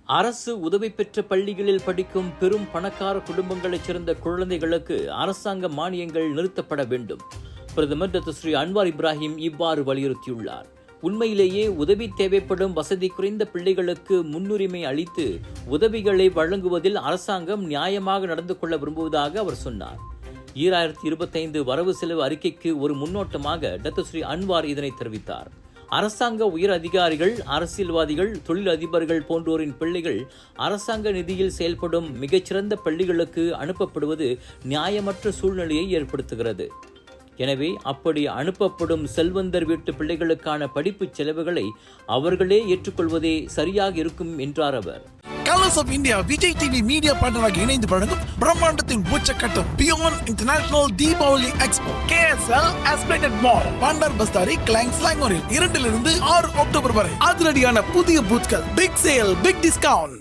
அரசு உதவி பெற்ற பள்ளிகளில் படிக்கும் பெரும் பணக்கார குடும்பங்களைச் சேர்ந்த குழந்தைகளுக்கு அரசாங்க மானியங்கள் நிறுத்தப்பட வேண்டும். பிரதமர் டாக்டர் ஸ்ரீ அன்வார் இப்ராஹிம் இவ்வாறு வலியுறுத்தியுள்ளார். உண்மையிலேயே உதவி தேவைப்படும் வசதி குறைந்த பிள்ளைகளுக்கு முன்னுரிமை அளித்து உதவிகளை வழங்குவதில் அரசாங்கம் நியாயமாக நடந்து கொள்ள விரும்புவதாக அவர் சொன்னார். 2025 வரவு செலவு அறிக்கைக்கு ஒரு முன்னோட்டமாக டாக்டர் ஸ்ரீ அன்வார் இதனை தெரிவித்தார். அரசாங்க உயர் அதிகாரிகள், அரசியல்வாதிகள், தொழில் அதிபர்கள் போன்றோரின் பிள்ளைகள் அரசாங்க நிதியில் செயல்படும் மிகச்சிறந்த பள்ளிகளுக்கு அனுப்பப்படுவது நியாயமற்ற சூழ்நிலையை ஏற்படுத்துகிறது. எனவே அப்படி அனுப்பப்படும் செல்வந்தர் வீட்டு பிள்ளைகளுக்கான படிப்பு செலவுகளை அவர்களே ஏற்றுக்கொள்வதே சரியாக இருக்கும் என்றார் அவர். Colors of India Vijay TV media பார்ட்னராக இணைந்து வழங்கும் பிரம்மாண்டத்தின் உச்சக்கட்டம் beyond international Deepavali expo KSL Esplanade mall Bandar Bestari Klang ஸ்லாங்கோரில் 2 to 6 அக்டோபர் வரை அதிரடியான புதிய பூத்கள், பிக் சேல், பிக் டிஸ்கவுண்ட்.